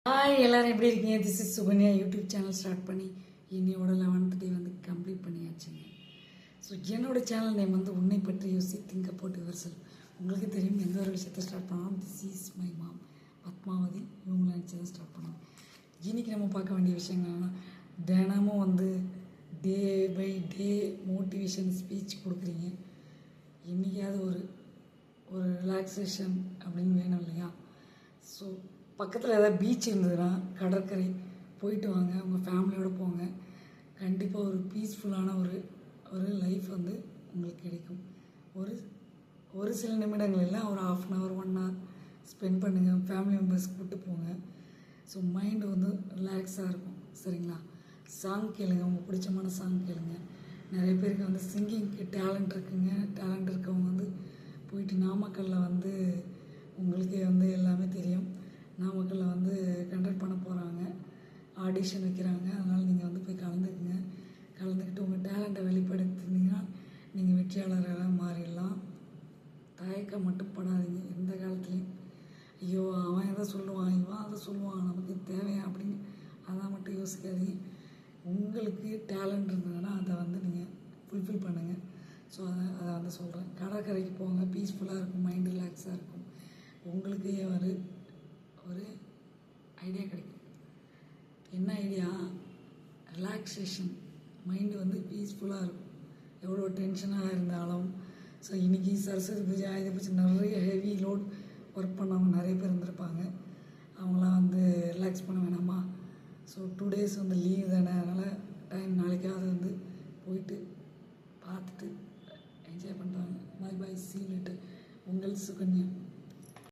Hi எல்லாரும் எப்படி இருக்கீங்க? This is Sukanya. YouTube channel start பண்ணி இன்னையோட 11th டே கம்ப்ளீட் பண்ணியாச்சுங்க. ஸோ என்னோட சேனல் நேம் உன்னை பற்றி யோசி திங்க் அபவுட் யுவர் செல்ஃப். உங்களுக்கு தெரியும் எந்த ஒரு விஷயத்தை ஸ்டார்ட் பண்ணாலும் this is my mom Padmavathi இவங்களை நினச்சி தான் ஸ்டார்ட் பண்ணுவோம். இன்றைக்கி நம்ம பார்க்க வேண்டிய விஷயங்கள் என்னென்னா, தினமும் day by day motivation speech கொடுக்குறீங்க. என்றைக்காவது ஒரு ரிலாக்ஸேஷன் அப்படின்னு வேணும் இல்லையா? ஸோ பக்கத்தில் ஏதாவது பீச் இருந்ததுன்னா கடற்கரை போயிட்டு வாங்க, உங்கள் ஃபேமிலியோடு போங்க. கண்டிப்பாக ஒரு பீஸ்ஃபுல்லான ஒரு லைஃப் உங்களுக்கு கிடைக்கும். ஒரு சில நிமிடங்கள் இல்லை, ஒரு 1/2 hour 1 hour ஸ்பெண்ட் பண்ணுங்கள். ஃபேமிலி மெம்பர்ஸ் கூப்பிட்டு போங்க. ஸோ மைண்டு ரிலாக்ஸாக இருக்கும். சரிங்களா? சாங் கேளுங்க, உங்களுக்கு பிடிச்சமான சாங் கேளுங்க. நிறைய பேருக்கு சிங்கிங்க்கு டேலண்ட் இருக்குங்க. டேலண்ட் இருக்கவங்க போயிட்டு நாமக்கல்லில் உங்களுக்கே எல்லாமே தெரியும். நாமக்கல்லில் கண்டக்ட் பண்ண போகிறாங்க, ஆடிஷன் வைக்கிறாங்க. அதனால் நீங்கள் போய் கலந்துக்குங்க. கலந்துக்கிட்டு உங்கள் டேலண்ட்டை வெளிப்படுத்தினீங்கன்னா நீங்கள் வெற்றியாளராக மாறிடலாம். தயக்கம் மட்டும் படாதீங்க எந்த காலத்துலேயும். ஐயோ அவன் எதை சொல்லுவான், இவன் அதை சொல்லுவான், நமக்கு தேவையா அப்படின்னு அதான் மட்டும் யோசிக்காதீங்க. உங்களுக்கு டேலண்ட் இருந்ததுன்னா அதை நீங்கள் ஃபுல்ஃபில் பண்ணுங்கள். ஸோ அதை சொல்கிறேன். கடற்கரைக்கு போங்க, பீஸ்ஃபுல்லாக இருக்கும், மைண்ட் ரிலாக்ஸாக இருக்கும். உங்களுக்கே ஒரு ஐடியா கிடைக்கும். என்ன ஐடியா? ரிலாக்ஸேஷன். மைண்டு பீஸ்ஃபுல்லாக இருக்கும். எவ்வளோ டென்ஷனாக இருந்தாலும். ஸோ இன்றைக்கி சரஸ்வதி பூஜை, ஆயுத பூஜை, நிறைய ஹெவி லோட் ஒர்க் பண்ணவங்க நிறைய பேர் இருந்திருப்பாங்க. அவங்களாம் ரிலாக்ஸ் பண்ண வேணாமா? ஸோ 2 days லீவ் தானே, அதனால் டைம் நாளைக்காவது போயிட்டு பார்த்துட்டு என்ஜாய் பண்ணுறாங்க. Bye bye, see you later. உங்கள் சுகன்யா.